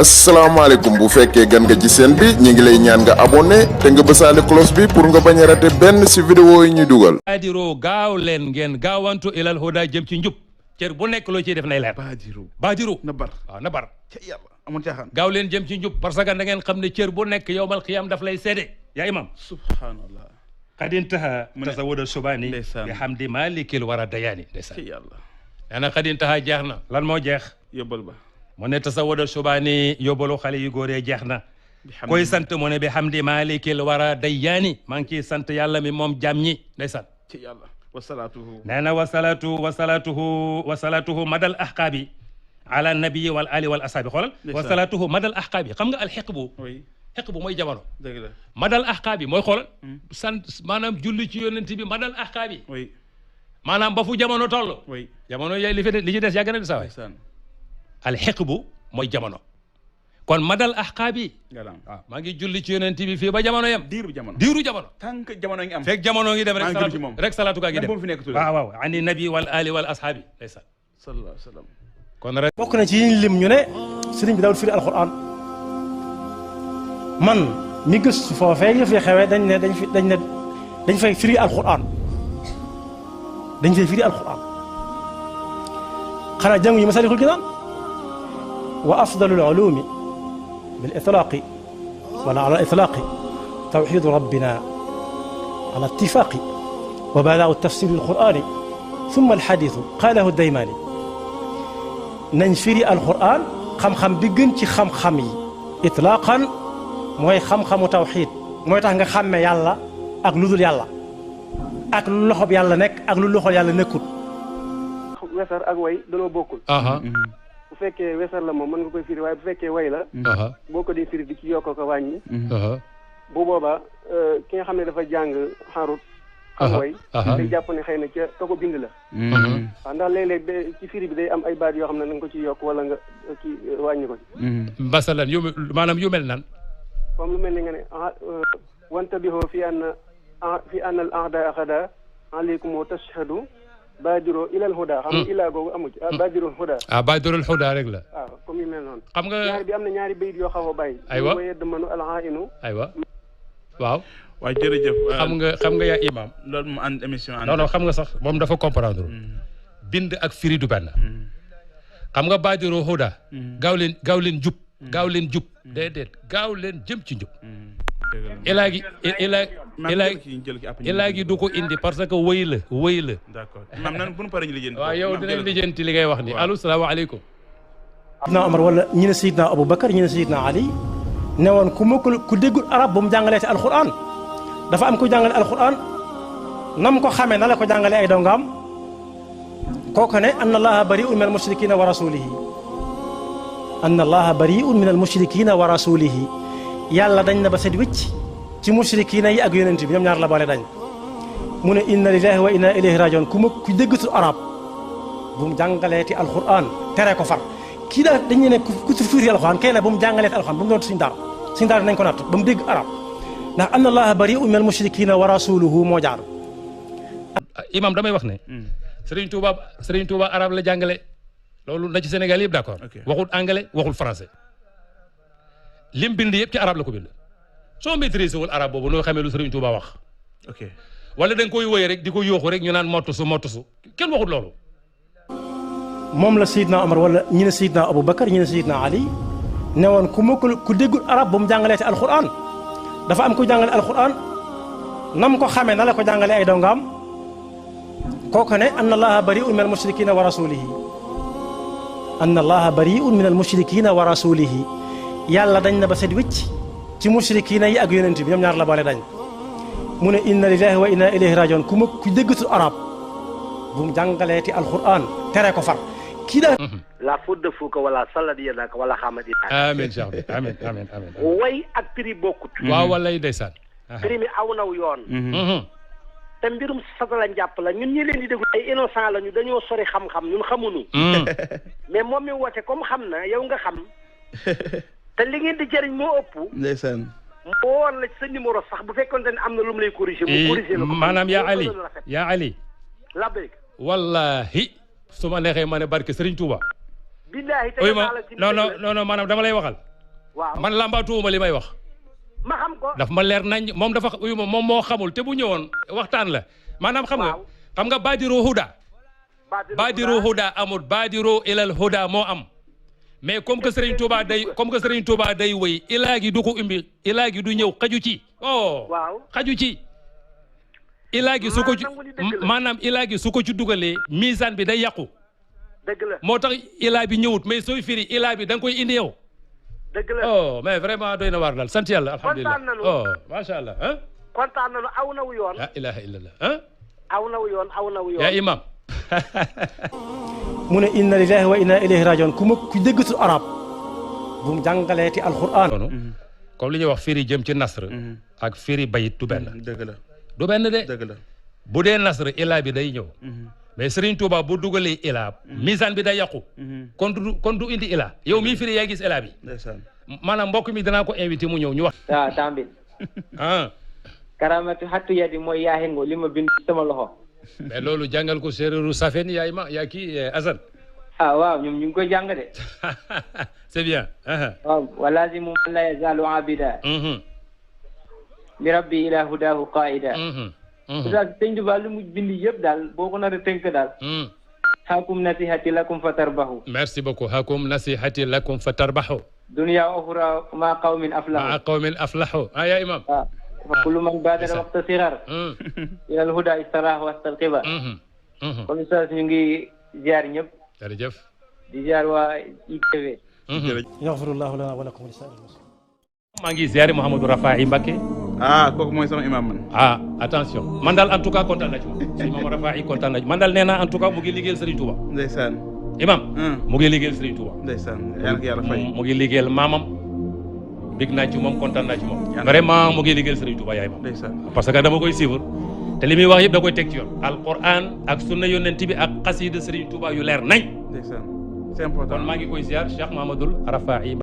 asalaamaaleykum bu fekkee gan nga ci seen bi ñu ngi lay ñaan nga abonné te nga bësaale cloche bi pour nga bañ a raté benn ci vidéo yi ñu dugal. Baadiru gaaw leen ngeen gaawantu ilal huda jëm ci njub cër bu nekk loo ciy def nay leer. Baadiru na bar waaw na bar. ca yàlla amul caaxaan. gaaw leen jëm ci njub parce que da ngeen xam ne cër bu nekk yowmal xiyaam daf lay seede yaa imam. subhanallah. qad intaha tasawwudu subani bi hamdi malikil wara dayaani ndeysaan. ca yàlla. nee na qad intaha jeex na lan moo jeex. yóbbal ba. mu ne tasawwudu subani yóbbalu xale yu góor jeex na. koy sant mu ne bi hamdi malikil wara dayaani maa ngi ciy sant yàlla mi moom jàmm ñi ndeysaan. ca yàlla wasalaatuhu. nee na wasalaatuhu madal ahqaabi ala nabii wal ali wal asaabi xoolal. wasalaatuhu madal ahqaabi xam nga alxiqbu. oui xiqbu mooy jamono. dëgg la. madal ahqaabi mooy xoolal. sant maanaam julli ci yonent bi madal ahqaabi. oui. maanaam ba fu jamono toll. oui. jamono yooyu li ci des yàgg na di saa waay. alxiqbu mooy jamono. kon madal ahqaabi. waaw maa ngi julli ci yonent bi fii ba jamono yem. diiru jamono diiru jamono. tant que jamono ngi am. fekk jamono ngi dem rek salaatu gaa ngi dem. waaw waaw ani nabi wal ali wal ashaabi ndeysaan. sallallahu alayhi wa sallam. kon rek bokk na ci yiñ lim ñu ne sëriñ bi daawul firi alquran man mi gëstu foofee yëf yi xewee dañ fay firi alquran dañ fay firi alquran xanaa jàngu ñu Masaalikul Jinaan wa afdalul ulumi bil itlaaqi wala ala itlaaqi tawxiidu rabbina ala ittifaaqi wa badaau tafsir alqurani summa alxadiisu qaalahu daymaani nañ firi alquran xam-xam bi gën ci xam-xam yi itlaaqan mooy xam-xamu tawxiid mooy tax nga xàmme yàlla ak lu dul yàlla ak lu loxob yàlla nekk ak lu loxo yàlla nekkul. wesar ak way danoo bokkul. bu fekkee wesar la moom mën nga koy firi waaye bu fekkee way la. boo ko di firi di ci yokk ko wàññi. bu boobaa ki nga xam ne dafa jàng xarut. xam way day jàpp ne xëy na ca ka ko bind la. waaw ndax léeg-léeg ci firi bi day am ay baat yoo xam ne na nga ko ci yokk wala nga ci wàññi ko ci. masalan yu maanaam yu mel nan. comme lu mel ni nga ne wantabihoo fi anna al a'daa xada aleykum wa tashhadu baadiroo ilal huda xam nga ilaa googu amu ci baadirul huda. baadirul huda rek la. waaw comme yu mel noonu. xam nga ñaari bi am na ñaari bayit yoo xaw a bàyyi. aywa wa yadmanu al aa'inu. aywa waaw. waaw jërëjëf. xam nga yaa imam. loolu mu ànd émission ànd. non xam nga sax moom dafa comprendre. bind ak firi du benn. xam nga baadirul huda. gaaw leen jub. gaaw leen jub déedéet gaaw leen jëm ci njub. ilaa gi du ko indi parce que wëy la. d'accord maam nan bu ñu paree ñu lijjanti. waaw yow dinañ lijjanti li ngay wax ni allo salaamaaleykum. Seydina Omar wala ñi ne Seydina Aboubacar ñi ne Seydina Ali ne woon ku déggul arab bu mu jàngalee ci alquran dafa am ku jàngale alquran nam ko xamee na la ko jàngalee ay dongaam kooku ne anna allaha bari'un min al mushrikina wa rasulihi anna allaha bari'un min al mushrikina wa rasulihi yàlla dañ na ba set wicc ci mushrikina yi ak yonent bi ñoom ñaar la boole dañ mu ne inna lillahi wa inna ilayhi rajiun ku déggatul arab bu mu jàngaleeti alquran tere ko far kii daal dañu ne ku ci firi alquran kay ne bu mu jàngaleeti alquran bu mu doon suñu daara nañ ko natt ba mu dégg arab ndax anna allaha bari'un min al mushrikina wa rasuluhu moo jaar imam damay wax ne Serigne Touba arab la jàngale loolu na ci Sénégal yëpp d'accord waxul anglais waxul français lim bind yëpp ci arab la ko bind soo maîtriser wul arab boobu noo xamee lu Serigne Touba wax wala da nga koy woy rek di ko yooxu rek ñu naan mottusu kenn waxul loolu moom la Seydina Omar wala ñi ne Seydina Aboubacar ñi ne Seydina Ali ne woon ku déggul arab bu mu jàngalee ci alquran dafa am ku jàngale alquran nam ko xamee na la ko jàngalee ay dongaam kooku ne anna allaha bari'un min al mushrikina wa rasulihi anna allaha bari'un min al mushrikina wa rasulihi yàlla dañ na ba set wicc ci mushrikina yi ak yonent bi ñoom ñaar la boole dañ mu ne inna lillahi wa inna ilayhi rajiun ku déggatul arab bu mu jàngaleeti alquran tere ko far kii daal la faute de Foucault wala saladi yadaka wala xamadi amiin Cheikh bi amiin way ak prix bokkut waaw walay ndeysaan prix mi aw naw yoon te mbirum satala njàpp la ñun ñi leen di déglu ay innocent la ñu dañoo sori xam-xam ñun xamuñu mais moom mi woote comme xam na yow nga xam te li ngeen di jëriñ moo ëpp ndeysaan moo woon la sa numéro sax bu fekkoon ne am na lu mu lay corriger mu corriger la ko maanaam yaa Ali la béyk wallahi su ma neexee ma ne barke Serigne Touba billaahi non maanaam dama lay waxal waaw man làmbaatuwuma li may wax. ma xam ko. daf ma leer nañ moom dafa moom moo xamul te bu ñëwoon waxtaan la maanaam xam nga baadiru huda. baadiru huda amul baadiru ilal huda moo am. mais comme que Serigne Touba day wëy ilaa gi du ko imbi ilaa gi du ñëw xaju ci. waaw xaju ci. ilaa gi su ko ci maanaam ilaa gi su ko ci dugalee. misaan bi day yàqu. dëgg la moo tax ilaa bi ñëwut mais sooy firi ilaa bi da nga koy indi yow. dëgg la mais vraiment doy na waar daal sant yàlla alhamdulilah. kontaan nañu macha allah kontaan nañu aw na wu yoon. la ilaha illallah aw na wu yoon. yaa imam. mu ne inna lillahi wa inna ilayhi rajiun ku déggatul arab bu mu jàngaleeti alquran. comme li ñuy wax firi jëm ci nasr. ak firi bayit du benn. dëgg la du benn de. dëgg la bu dee nasr ilaa bi day ñëw. mais Serigne Touba bu dugalee ilaa. misaan bi day yàqu. kon du indi ilaa yow mii firi yaa gis ilaa bi. ndeysaan maanaam mbokk mi danaa ko invité mu ñëw ñu wax. waaw tambit karamatu hattu yadi mooy yaahengo li ma bind sama loxo. mais loolu jàngal ko séeréeru Safeen yaa kii Assane. waaw ñoom ñu ngi koy jàng de. c'est bien. waaw walazimu man la yazalu abida. li rabbi ila hudahu qaida. daal sëñ Tuba lu mu bind yëpp daal boo ko nar a tënk daal. hakum nasihati lakum fa tarbahu. merci beaucoup hakum nasihati lakum fa tarbahu. dunya wa ukhra ma qawmin aflahu. ma qawmin aflahu yaa imam. fa kullu man baadara waqta sigar. ila al huda istarah wa astalqiba. comme ça ñu ngi ziar ñëpp. jërëjëf. di ziar waa ITV. yaxfirullahu lana wa lakum. maa ngi ziare Mouhamadou Rafahi Mbacké. kooku mooy sama imam man. attention man daal en tout cas kontaan na ci moom. si Mouhamadou Rafahi kontaan na ci man daal nee naa en tout cas mu ngi liggéeyal Serigne Touba. ndeysaan. imam. mu ngi liggéeyal Serigne Touba. ndeysaan yàlla ko yàlla fay. mu ngi liggéeyal maamam. bég naa ci moom kontaan naa ci moom. vraiment mu ngi liggéeyal Serigne Touba yaay moom. ndeysaan. parce que dama koy suivre te li muy wax yëpp da koy teg ci yoon. alquran ak sunna yonent bi ak xasida Serigne Touba yu leer nañ. ndeysaan c'est important kon maa ngi koy ziar Cheikh Mouhamadoul Rafahi